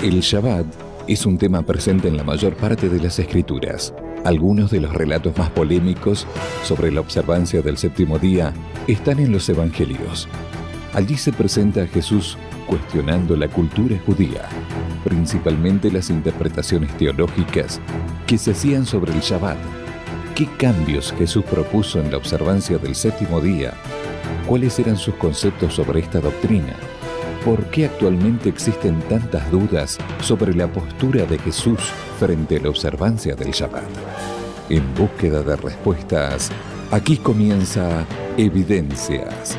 El Shabbat es un tema presente en la mayor parte de las escrituras. Algunos de los relatos más polémicos sobre la observancia del séptimo día están en los evangelios. Allí se presenta a Jesús cuestionando la cultura judía, principalmente las interpretaciones teológicas que se hacían sobre el Shabbat. ¿Qué cambios Jesús propuso en la observancia del séptimo día? ¿Cuáles eran sus conceptos sobre esta doctrina? ¿Por qué actualmente existen tantas dudas sobre la postura de Jesús frente a la observancia del Shabbat? En búsqueda de respuestas, aquí comienza Evidencias.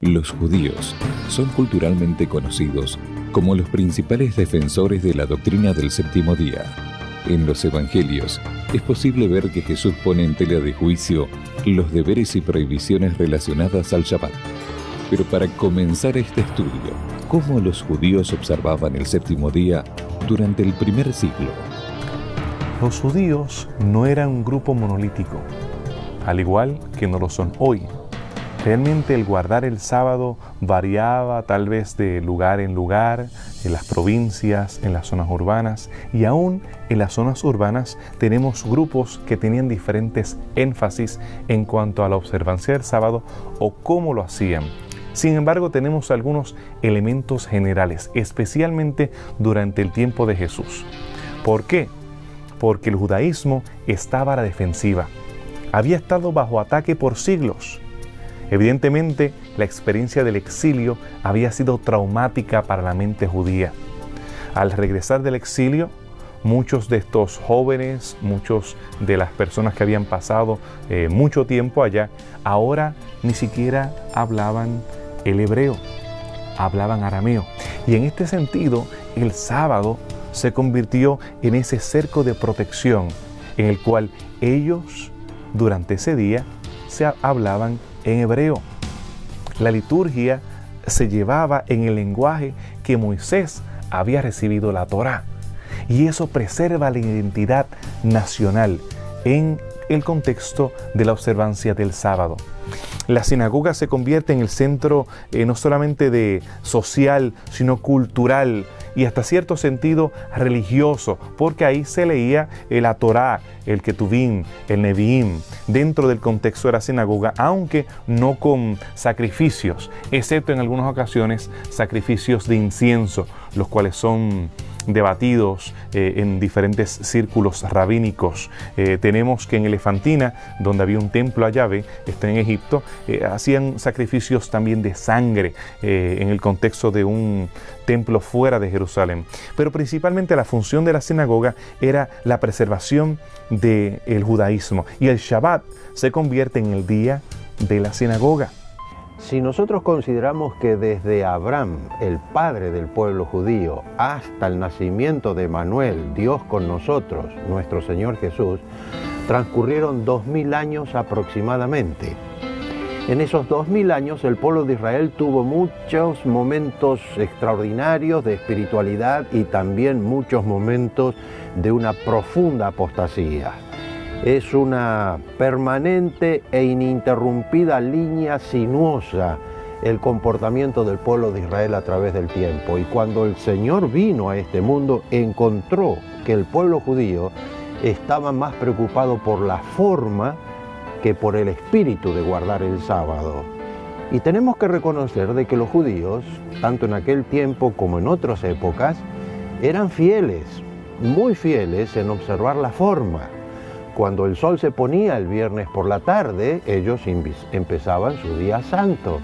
Los judíos son culturalmente conocidos como los principales defensores de la doctrina del séptimo día. En los evangelios es posible ver que Jesús pone en tela de juicio los deberes y prohibiciones relacionadas al Shabbat. Pero para comenzar este estudio, ¿cómo los judíos observaban el séptimo día durante el primer siglo? Los judíos no eran un grupo monolítico, al igual que no lo son hoy. Realmente el guardar el sábado variaba tal vez de lugar en lugar, en las provincias, en las zonas urbanas, y aún en las zonas urbanas tenemos grupos que tenían diferentes énfasis en cuanto a la observancia del sábado o cómo lo hacían. Sin embargo, tenemos algunos elementos generales, especialmente durante el tiempo de Jesús. ¿Por qué? Porque el judaísmo estaba a la defensiva. Había estado bajo ataque por siglos. Evidentemente, la experiencia del exilio había sido traumática para la mente judía. Al regresar del exilio, muchos de estos jóvenes, muchos de las personas que habían pasado mucho tiempo allá, ahora ni siquiera hablaban el hebreo, hablaban arameo. Y en este sentido, el sábado se convirtió en ese cerco de protección en el cual ellos, durante ese día, se hablaban en hebreo. La liturgia se llevaba en el lenguaje que Moisés había recibido la Torá, y eso preserva la identidad nacional en el contexto de la observancia del sábado. La sinagoga se convierte en el centro no solamente social, sino cultural y hasta cierto sentido religioso, porque ahí se leía la Torá, el Ketuvim, el Neviim, dentro del contexto de la sinagoga, aunque no con sacrificios, excepto en algunas ocasiones sacrificios de incienso, los cuales son debatidos en diferentes círculos rabínicos. Tenemos que en Elefantina, donde había un templo a Yahvé, está en Egipto, hacían sacrificios también de sangre en el contexto de un templo fuera de Jerusalén. Pero principalmente la función de la sinagoga era la preservación del judaísmo, y el Shabbat se convierte en el día de la sinagoga. Si nosotros consideramos que desde Abraham, el padre del pueblo judío, hasta el nacimiento de Emanuel, Dios con nosotros, nuestro Señor Jesús, transcurrieron 2000 años aproximadamente. En esos 2000 años el pueblo de Israel tuvo muchos momentos extraordinarios de espiritualidad y también muchos momentos de una profunda apostasía. Es una permanente e ininterrumpida línea sinuosa el comportamiento del pueblo de Israel a través del tiempo. Y cuando el Señor vino a este mundo, encontró que el pueblo judío estaba más preocupado por la forma que por el espíritu de guardar el sábado. Y tenemos que reconocer de que los judíos, tanto en aquel tiempo como en otras épocas, eran fieles, muy fieles en observar la forma. Cuando el sol se ponía el viernes por la tarde, ellos empezaban su día santo.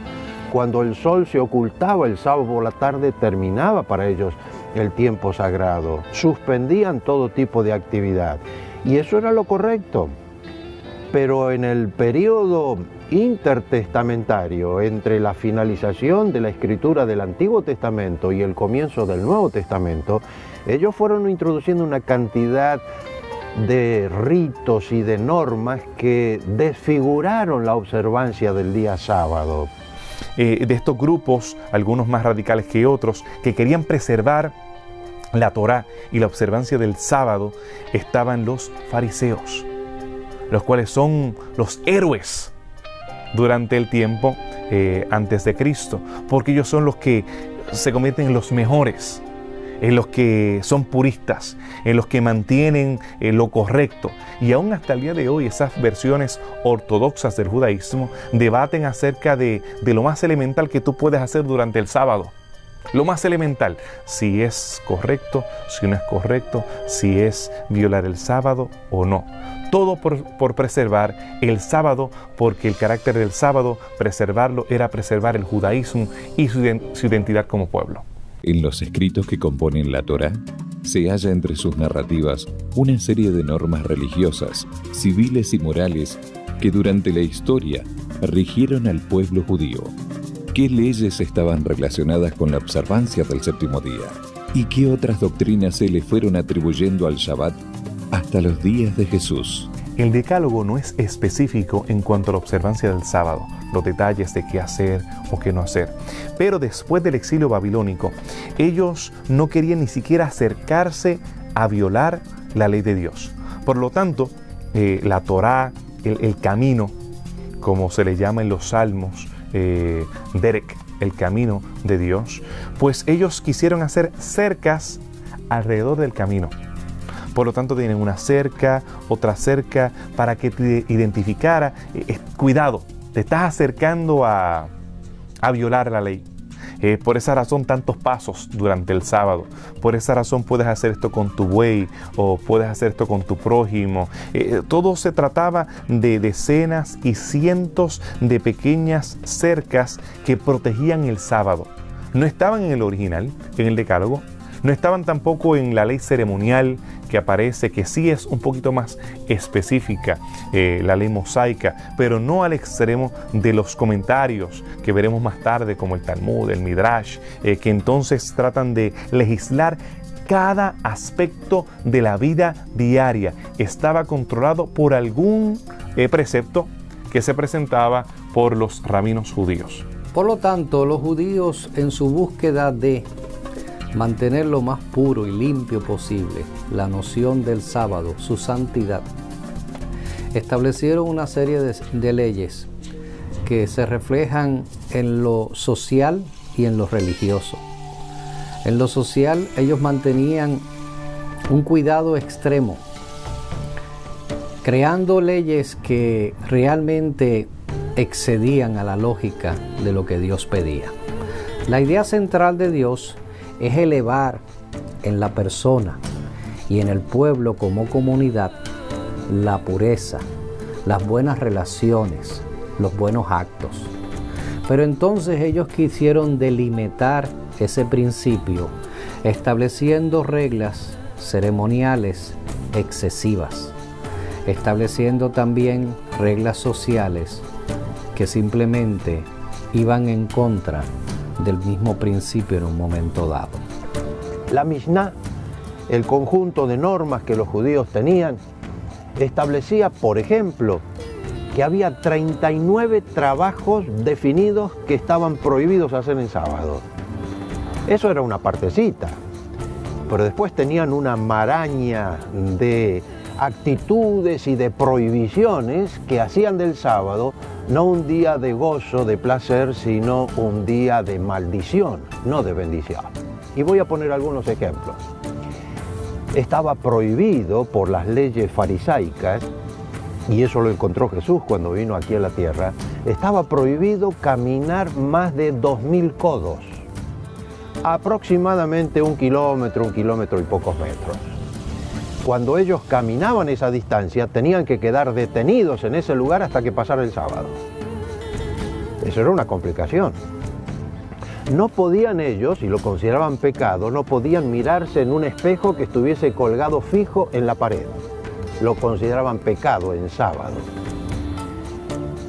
Cuando el sol se ocultaba el sábado por la tarde, terminaba para ellos el tiempo sagrado. Suspendían todo tipo de actividad. Y eso era lo correcto. Pero en el periodo intertestamentario, entre la finalización de la escritura del Antiguo Testamento y el comienzo del Nuevo Testamento, Ellos fueron introduciendo una cantidad de ritos y de normas que desfiguraron la observancia del día sábado. De estos grupos, algunos más radicales que otros, que querían preservar la Torá y la observancia del sábado, estaban los fariseos, los cuales son los héroes durante el tiempo antes de Cristo, porque ellos son los que se convierten en los mejores, en los que son puristas, en los que mantienen lo correcto. Y aún hasta el día de hoy esas versiones ortodoxas del judaísmo debaten acerca de lo más elemental que tú puedes hacer durante el sábado. Lo más elemental, si es correcto, si no es correcto, si es violar el sábado o no. Todo por preservar el sábado, porque el carácter del sábado, preservarlo, era preservar el judaísmo y su identidad como pueblo. En los escritos que componen la Torá, se halla entre sus narrativas una serie de normas religiosas, civiles y morales que durante la historia rigieron al pueblo judío. ¿Qué leyes estaban relacionadas con la observancia del séptimo día? ¿Y qué otras doctrinas se le fueron atribuyendo al Shabbat hasta los días de Jesús? El decálogo no es específico en cuanto a la observancia del sábado, los detalles de qué hacer o qué no hacer. Pero después del exilio babilónico, ellos no querían ni siquiera acercarse a violar la ley de Dios. Por lo tanto, la Torá, el camino, como se le llama en los salmos, Derek, el camino de Dios, pues ellos quisieron hacer cercas alrededor del camino. Por lo tanto, tienen una cerca, otra cerca, para que te identificara. Cuidado, te estás acercando a violar la ley. Por esa razón, tantos pasos durante el sábado. Por esa razón puedes hacer esto con tu buey o puedes hacer esto con tu prójimo. Todo se trataba de decenas y cientos de pequeñas cercas que protegían el sábado. No estaban en el original, en el decálogo. No estaban tampoco en la ley ceremonial que aparece, que sí es un poquito más específica, la ley mosaica, pero no al extremo de los comentarios que veremos más tarde, como el Talmud, el Midrash, que entonces tratan de legislar cada aspecto de la vida diaria. Estaba controlado por algún precepto que se presentaba por los rabinos judíos. Por lo tanto, los judíos, en su búsqueda de mantener lo más puro y limpio posible la noción del sábado, su santidad, establecieron una serie de leyes que se reflejan en lo social y en lo religioso. En lo social, ellos mantenían un cuidado extremo, creando leyes que realmente excedían a la lógica de lo que Dios pedía. La idea central de Dios es elevar en la persona y en el pueblo como comunidad la pureza, las buenas relaciones, los buenos actos. Pero entonces ellos quisieron delimitar ese principio, estableciendo reglas ceremoniales excesivas, estableciendo también reglas sociales que simplemente iban en contra del mismo principio en un momento dado. La Mishnah, el conjunto de normas que los judíos tenían, establecía, por ejemplo, que había 39 trabajos definidos que estaban prohibidos hacer en sábado. Eso era una partecita, pero después tenían una maraña de actitudes y de prohibiciones que hacían del sábado no un día de gozo, de placer, sino un día de maldición, no de bendición. Y voy a poner algunos ejemplos. Estaba prohibido por las leyes farisaicas, y eso lo encontró Jesús cuando vino aquí a la tierra, estaba prohibido caminar más de 2000 codos, aproximadamente 1 kilómetro y pocos metros. Cuando ellos caminaban esa distancia, tenían que quedar detenidos en ese lugar hasta que pasara el sábado. Eso era una complicación. No podían ellos, y lo consideraban pecado, no podían mirarse en un espejo que estuviese colgado fijo en la pared. Lo consideraban pecado en sábado.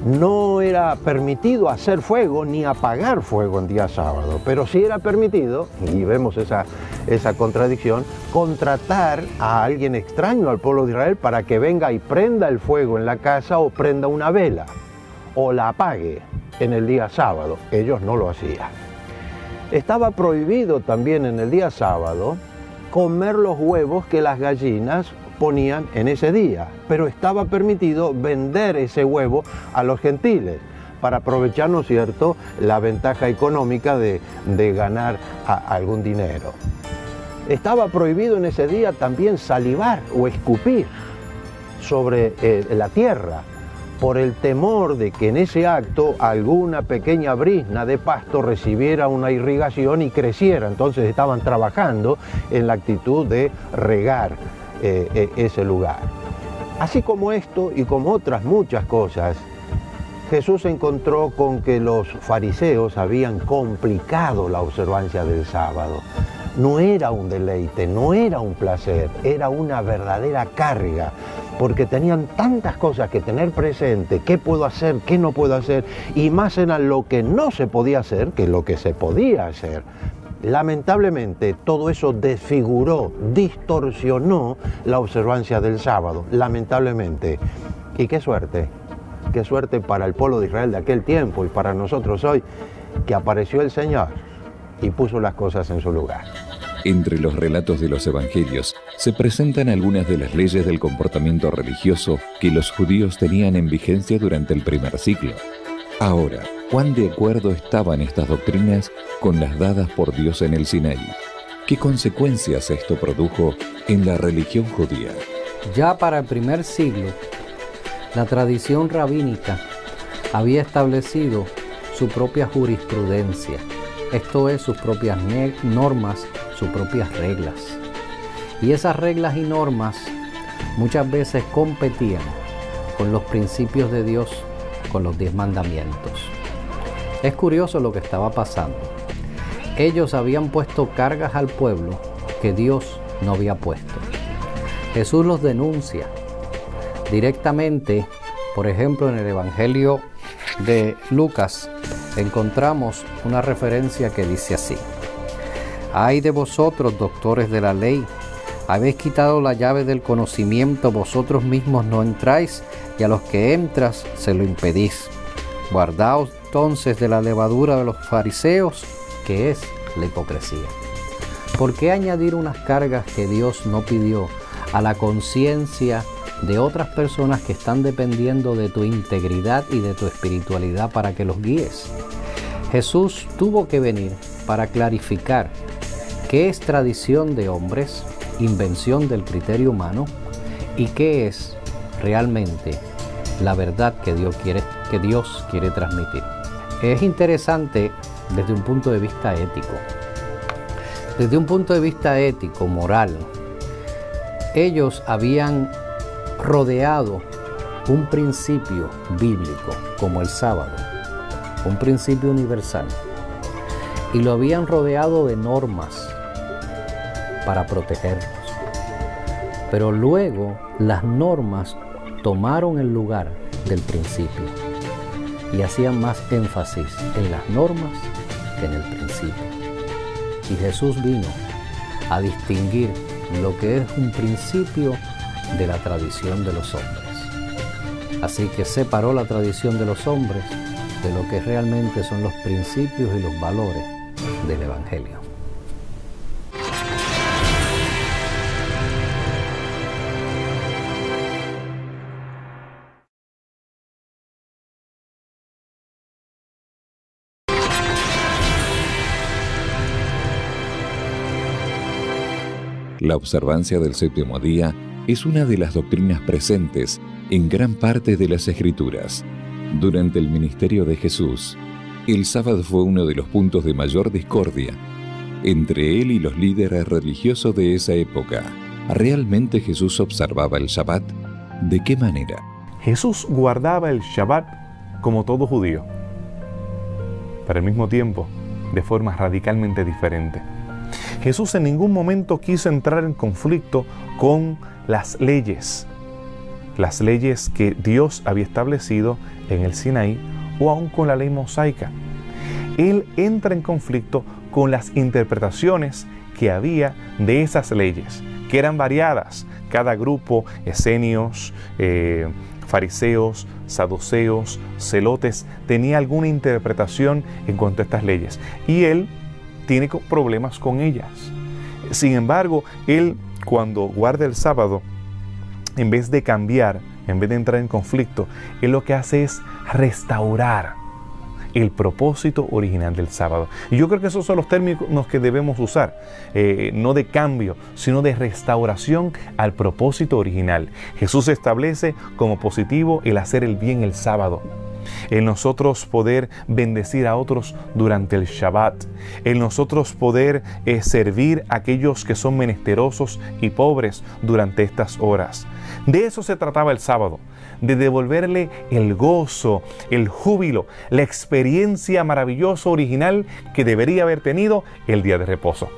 No era permitido hacer fuego ni apagar fuego en día sábado, pero sí era permitido, y vemos esa contradicción, contratar a alguien extraño al pueblo de Israel para que venga y prenda el fuego en la casa o prenda una vela o la apague en el día sábado. Ellos no lo hacían. Estaba prohibido también en el día sábado comer los huevos que las gallinas ponían en ese día, pero estaba permitido vender ese huevo a los gentiles para aprovechar, ¿no es cierto?, la ventaja económica de ganar algún dinero. Estaba prohibido en ese día también salivar o escupir sobre la tierra, por el temor de que en ese acto alguna pequeña brizna de pasto recibiera una irrigación y creciera. Entonces estaban trabajando en la actitud de regar ese lugar. Así como esto y como otras muchas cosas, Jesús se encontró con que los fariseos habían complicado la observancia del sábado. No era un deleite, no era un placer, era una verdadera carga, porque tenían tantas cosas que tener presente, qué puedo hacer, qué no puedo hacer, y más era lo que no se podía hacer que lo que se podía hacer. Lamentablemente todo eso desfiguró, distorsionó la observancia del sábado, lamentablemente. Y qué suerte para el pueblo de Israel de aquel tiempo y para nosotros hoy, que apareció el Señor y puso las cosas en su lugar. Entre los relatos de los evangelios se presentan algunas de las leyes del comportamiento religioso que los judíos tenían en vigencia durante el primer siglo. Ahora, ¿cuán de acuerdo estaban estas doctrinas con las dadas por Dios en el Sinaí? ¿Qué consecuencias esto produjo en la religión judía? Ya para el primer siglo, la tradición rabínica había establecido su propia jurisprudencia, esto es, sus propias normas, sus propias reglas. Y esas reglas y normas muchas veces competían con los principios de Dios, con los 10 mandamientos. Es curioso lo que estaba pasando. Ellos habían puesto cargas al pueblo que Dios no había puesto. Jesús los denuncia directamente. Por ejemplo, en el Evangelio de Lucas encontramos una referencia que dice así: «Ay de vosotros, doctores de la ley, habéis quitado la llave del conocimiento, vosotros mismos no entráis, y a los que entras se lo impedís. Guardaos entonces de la levadura de los fariseos, que es la hipocresía». ¿Por qué añadir unas cargas que Dios no pidió a la conciencia de otras personas que están dependiendo de tu integridad y de tu espiritualidad para que los guíes? Jesús tuvo que venir para clarificar qué es tradición de hombres, invención del criterio humano, y qué es realmente la verdad que Dios quiere transmitir. Es interesante desde un punto de vista ético. Desde un punto de vista ético, moral, ellos habían rodeado un principio bíblico como el sábado, un principio universal, y lo habían rodeado de normas para protegerlos. Pero luego las normas tomaron el lugar del principio y hacían más énfasis en las normas que en el principio. Y Jesús vino a distinguir lo que es un principio de la tradición de los hombres. Así que separó la tradición de los hombres de lo que realmente son los principios y los valores del Evangelio. La observancia del séptimo día es una de las doctrinas presentes en gran parte de las Escrituras. Durante el ministerio de Jesús, el sábado fue uno de los puntos de mayor discordia entre él y los líderes religiosos de esa época. ¿Realmente Jesús observaba el Shabbat? ¿De qué manera? Jesús guardaba el Shabbat como todo judío, pero al mismo tiempo de forma radicalmente diferente. Jesús en ningún momento quiso entrar en conflicto con las leyes. las leyes que Dios había establecido en el Sinaí o aún con la ley mosaica. Él entra en conflicto con las interpretaciones que había de esas leyes, que eran variadas. Cada grupo, esenios, fariseos, saduceos, celotes, tenía alguna interpretación en cuanto a estas leyes. Y él tiene problemas con ellas. Sin embargo, él cuando guarda el sábado, en vez de cambiar, en vez de entrar en conflicto, él lo que hace es restaurar el propósito original del sábado. Y yo creo que esos son los términos que debemos usar, no de cambio, sino de restauración al propósito original. Jesús establece como positivo el hacer el bien el sábado, el nosotros poder bendecir a otros durante el Shabbat, el nosotros poder servir a aquellos que son menesterosos y pobres durante estas horas. De eso se trataba el sábado, de devolverle el gozo, el júbilo, la experiencia maravillosa original que debería haber tenido el día de reposo.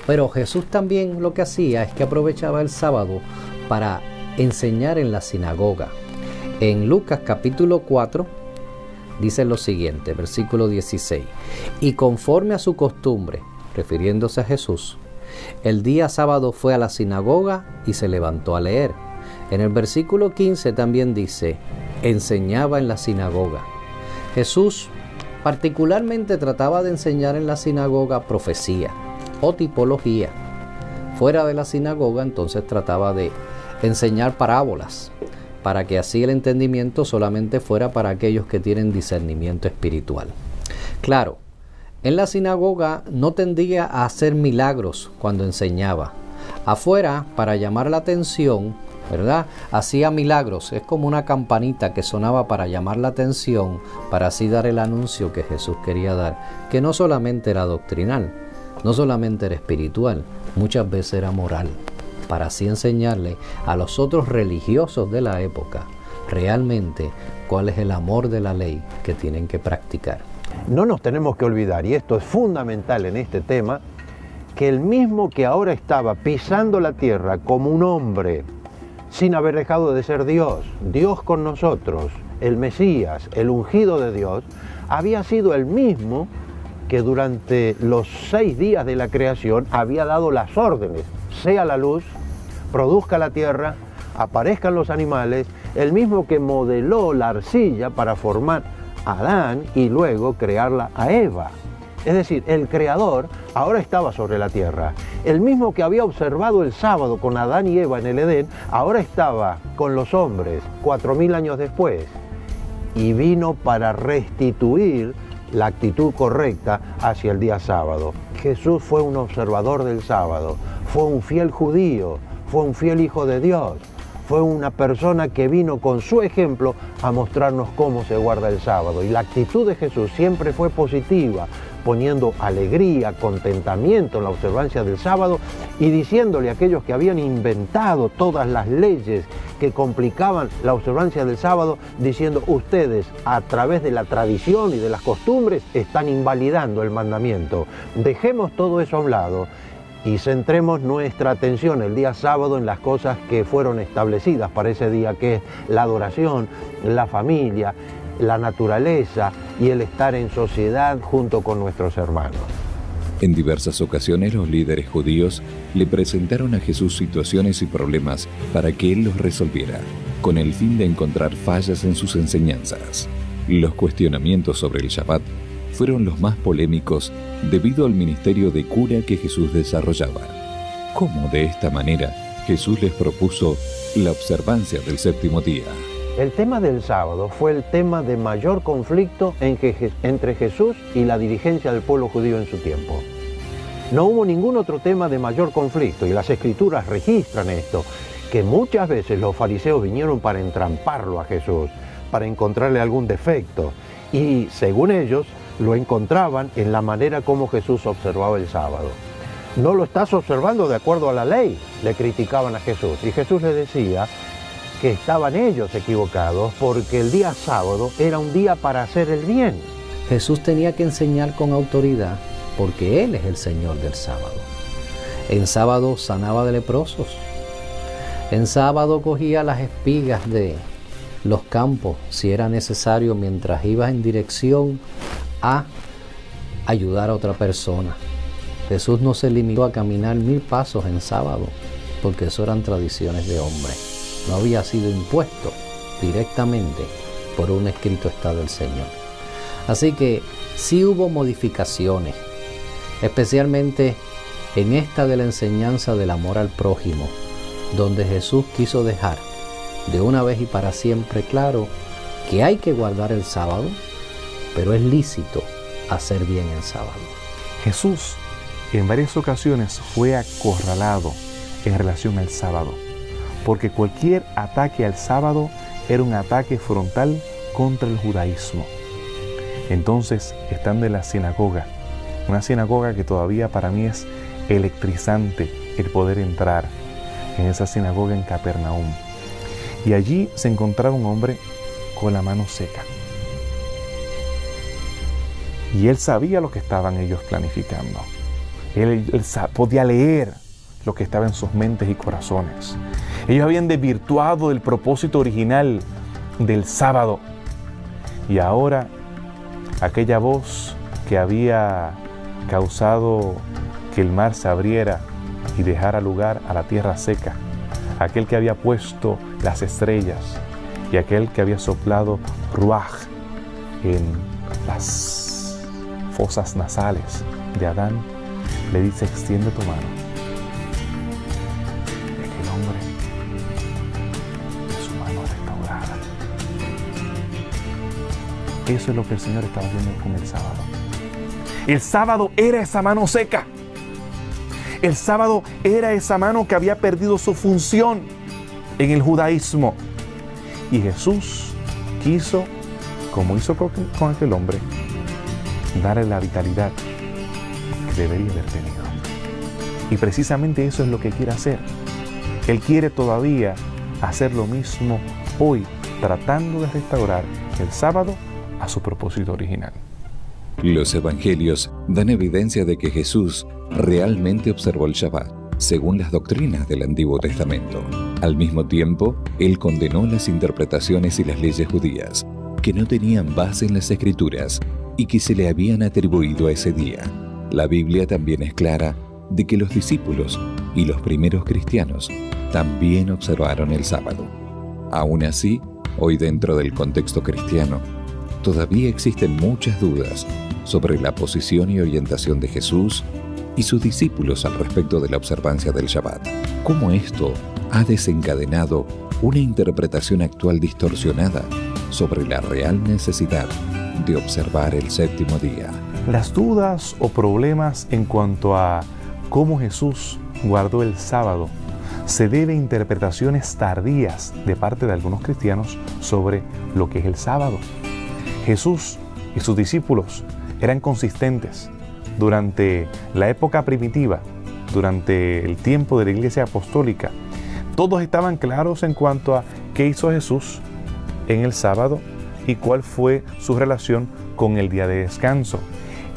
Pero Jesús también lo que hacía es que aprovechaba el sábado para enseñar en la sinagoga. En Lucas capítulo 4 dice lo siguiente, versículo 16: y conforme a su costumbre, refiriéndose a Jesús, el día sábado fue a la sinagoga y se levantó a leer. En el versículo 15 también dice, enseñaba en la sinagoga. Jesús particularmente trataba de enseñar en la sinagoga profecía o tipología. Fuera de la sinagoga entonces trataba de enseñar parábolas, para que así el entendimiento solamente fuera para aquellos que tienen discernimiento espiritual. Claro, en la sinagoga no tendía a hacer milagros cuando enseñaba. Afuera, para llamar la atención, ¿verdad?, hacía milagros. Es como una campanita que sonaba para llamar la atención, para así dar el anuncio que Jesús quería dar, que no solamente era doctrinal, no solamente era espiritual, muchas veces era moral, para así enseñarle a los otros religiosos de la época realmente cuál es el amor de la ley que tienen que practicar. No nos tenemos que olvidar, y esto es fundamental en este tema, que el mismo que ahora estaba pisando la tierra como un hombre, sin haber dejado de ser Dios, Dios con nosotros, el Mesías, el ungido de Dios, había sido el mismo que durante los 6 días de la creación había dado las órdenes: sea la luz, produzca la tierra, aparezcan los animales, el mismo que modeló la arcilla para formar a Adán y luego crearla a Eva. Es decir, el Creador ahora estaba sobre la tierra. El mismo que había observado el sábado con Adán y Eva en el Edén, ahora estaba con los hombres 4000 años después. Y vino para restituir la actitud correcta hacia el día sábado. Jesús fue un observador del sábado, fue un fiel judío, fue un fiel hijo de Dios, fue una persona que vino con su ejemplo a mostrarnos cómo se guarda el sábado. Y la actitud de Jesús siempre fue positiva, poniendo alegría, contentamiento en la observancia del sábado y diciéndole a aquellos que habían inventado todas las leyes que complicaban la observancia del sábado, diciendo: ustedes a través de la tradición y de las costumbres están invalidando el mandamiento. Dejemos todo eso a un lado y centremos nuestra atención el día sábado en las cosas que fueron establecidas para ese día, que es la adoración, la familia, la naturaleza y el estar en sociedad junto con nuestros hermanos. En diversas ocasiones los líderes judíos le presentaron a Jesús situaciones y problemas para que él los resolviera, con el fin de encontrar fallas en sus enseñanzas. Los cuestionamientos sobre el Shabbat fueron los más polémicos debido al ministerio de cura que Jesús desarrollaba. ¿Cómo de esta manera Jesús les propuso la observancia del séptimo día? El tema del sábado fue el tema de mayor conflicto entre Jesús y la dirigencia del pueblo judío en su tiempo. No hubo ningún otro tema de mayor conflicto, y las Escrituras registran esto, que muchas veces los fariseos vinieron para entramparlo a Jesús, para encontrarle algún defecto, y según ellos lo encontraban en la manera como Jesús observaba el sábado. No lo estás observando de acuerdo a la ley, le criticaban a Jesús, y Jesús les decía que estaban ellos equivocados, porque el día sábado era un día para hacer el bien. Jesús tenía que enseñar con autoridad porque Él es el Señor del sábado. En sábado sanaba de leprosos. En sábado cogía las espigas de los campos, si era necesario, mientras iba en dirección a ayudar a otra persona. Jesús no se limitó a caminar 1000 pasos en sábado, porque eso eran tradiciones de hombre. No había sido impuesto directamente por un escrito está del Señor. Así que sí hubo modificaciones, especialmente en esta de la enseñanza del amor al prójimo, donde Jesús quiso dejar de una vez y para siempre claro que hay que guardar el sábado, pero es lícito hacer bien el sábado. Jesús en varias ocasiones fue acorralado en relación al sábado, porque cualquier ataque al sábado era un ataque frontal contra el judaísmo. Entonces, estando en la sinagoga, una sinagoga que todavía para mí es electrizante el poder entrar en esa sinagoga en Capernaum, y allí se encontraba un hombre con la mano seca. Y él sabía lo que estaban ellos planificando. Él podía leer lo que estaba en sus mentes y corazones. Ellos habían desvirtuado el propósito original del sábado. Y ahora, aquella voz que había causado que el mar se abriera y dejara lugar a la tierra seca, aquel que había puesto las estrellas y aquel que había soplado ruaj en las fosas nasales de Adán, le dice: extiende tu mano. Y aquel hombre, de su mano restaurada. Eso es lo que el Señor estaba haciendo con el sábado. El sábado era esa mano seca. El sábado era esa mano que había perdido su función en el judaísmo. Y Jesús quiso, como hizo con aquel hombre, darle la vitalidad que debería haber tenido. Y precisamente eso es lo que quiere hacer. Él quiere todavía hacer lo mismo hoy, tratando de restaurar el sábado a su propósito original. Los evangelios dan evidencia de que Jesús realmente observó el Shabbat, según las doctrinas del Antiguo Testamento. Al mismo tiempo, él condenó las interpretaciones y las leyes judías, que no tenían base en las Escrituras y que se le habían atribuido a ese día. La Biblia también es clara de que los discípulos y los primeros cristianos también observaron el sábado. Aún así, hoy dentro del contexto cristiano, todavía existen muchas dudas sobre la posición y orientación de Jesús y sus discípulos al respecto de la observancia del Shabbat. ¿Cómo esto ha desencadenado una interpretación actual distorsionada sobre la real necesidad de observar el séptimo día? Las dudas o problemas en cuanto a cómo Jesús guardó el sábado se debe a interpretaciones tardías de parte de algunos cristianos sobre lo que es el sábado. Jesús y sus discípulos eran consistentes durante la época primitiva, durante el tiempo de la Iglesia Apostólica. Todos estaban claros en cuanto a qué hizo Jesús en el sábado y cuál fue su relación con el día de descanso.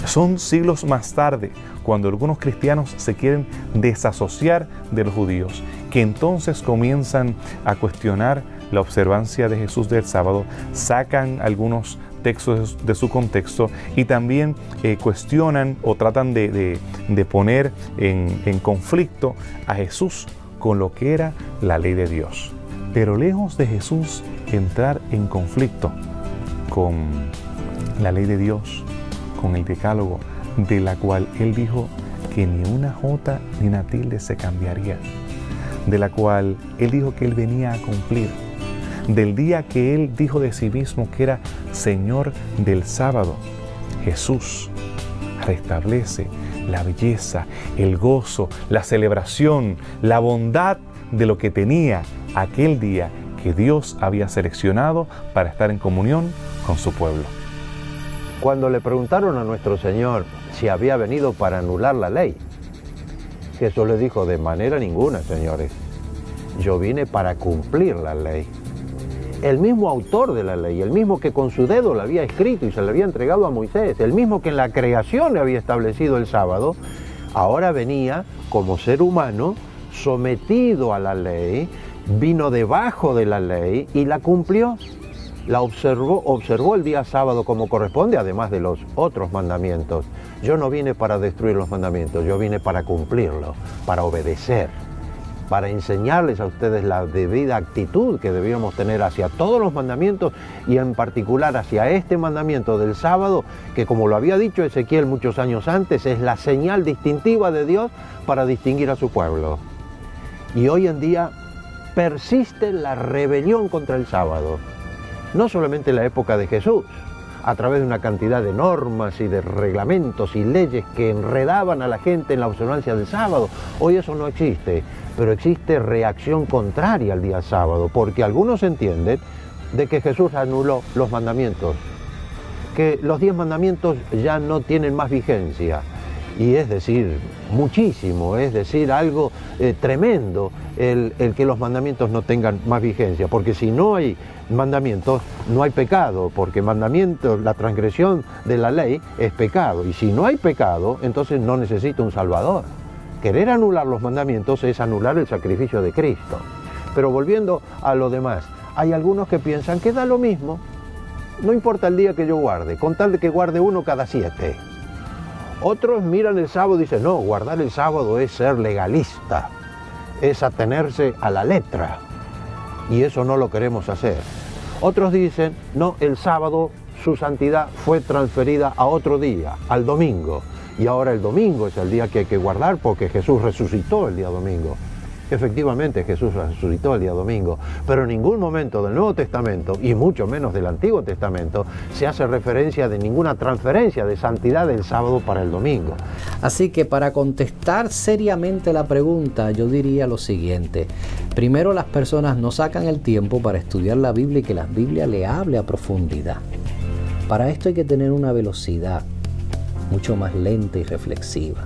Son siglos más tarde, cuando algunos cristianos se quieren desasociar de los judíos, que entonces comienzan a cuestionar la observancia de Jesús del sábado, sacan algunos textos de su contexto y también cuestionan o tratan de poner en conflicto a Jesús con lo que era la ley de Dios. Pero lejos de Jesús entrar en conflicto con la ley de Dios, con el decálogo, de la cual él dijo que ni una jota ni una tilde se cambiaría, de la cual él dijo que él venía a cumplir, del día que él dijo de sí mismo que era Señor del sábado, Jesús restablece la belleza, el gozo, la celebración, la bondad de lo que tenía aquel día que Dios había seleccionado para estar en comunión con su pueblo. Cuando le preguntaron a nuestro Señor si había venido para anular la ley, Jesús le dijo: de manera ninguna, señores, yo vine para cumplir la ley. El mismo autor de la ley, el mismo que con su dedo la había escrito y se la había entregado a Moisés, el mismo que en la creación le había establecido el sábado, ahora venía como ser humano sometido a la ley, vino debajo de la ley y la cumplió. La observó el día sábado como corresponde, además de los otros mandamientos. Yo no vine para destruir los mandamientos, yo vine para cumplirlos, para obedecer, para enseñarles a ustedes la debida actitud que debíamos tener hacia todos los mandamientos y en particular hacia este mandamiento del sábado, que como lo había dicho Ezequiel muchos años antes, es la señal distintiva de Dios para distinguir a su pueblo. Y hoy en día persiste la rebelión contra el sábado. No solamente en la época de Jesús, a través de una cantidad de normas y de reglamentos y leyes que enredaban a la gente en la observancia del sábado. Hoy eso no existe, pero existe reacción contraria al día sábado, porque algunos entienden de que Jesús anuló los mandamientos, que los 10 mandamientos ya no tienen más vigencia. Y es decir, muchísimo, es decir, algo tremendo el que los mandamientos no tengan más vigencia, porque si no hay mandamientos, no hay pecado, porque mandamientos, la transgresión de la ley es pecado, y si no hay pecado, entonces no necesita un Salvador. Querer anular los mandamientos es anular el sacrificio de Cristo. Pero volviendo a lo demás, hay algunos que piensan que da lo mismo, no importa el día que yo guarde, con tal de que guarde uno cada 7. Otros miran el sábado y dicen, no, guardar el sábado es ser legalista, es atenerse a la letra, y eso no lo queremos hacer. Otros dicen, no, el sábado su santidad fue transferida a otro día, al domingo, y ahora el domingo es el día que hay que guardar porque Jesús resucitó el día domingo. Efectivamente, Jesús resucitó el día domingo, pero en ningún momento del Nuevo Testamento, y mucho menos del Antiguo Testamento, se hace referencia de ninguna transferencia de santidad del sábado para el domingo. Así que para contestar seriamente la pregunta, yo diría lo siguiente. Primero, las personas no sacan el tiempo para estudiar la Biblia y que la Biblia le hable a profundidad. Para esto hay que tener una velocidad mucho más lenta y reflexiva.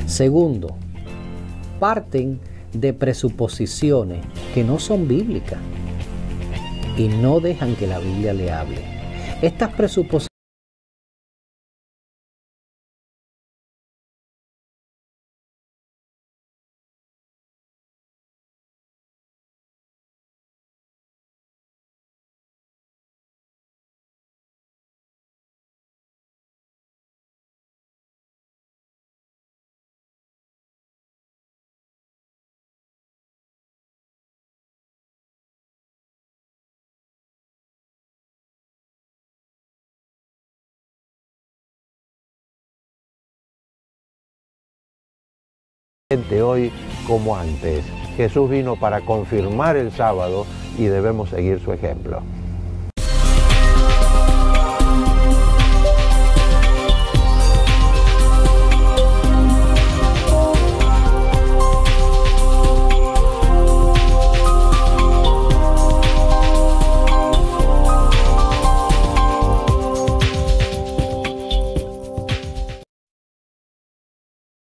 Segundo, parten de presuposiciones que no son bíblicas y no dejan que la Biblia le hable. Estas presuposiciones hoy como antes. Jesús vino para confirmar el sábado y debemos seguir su ejemplo.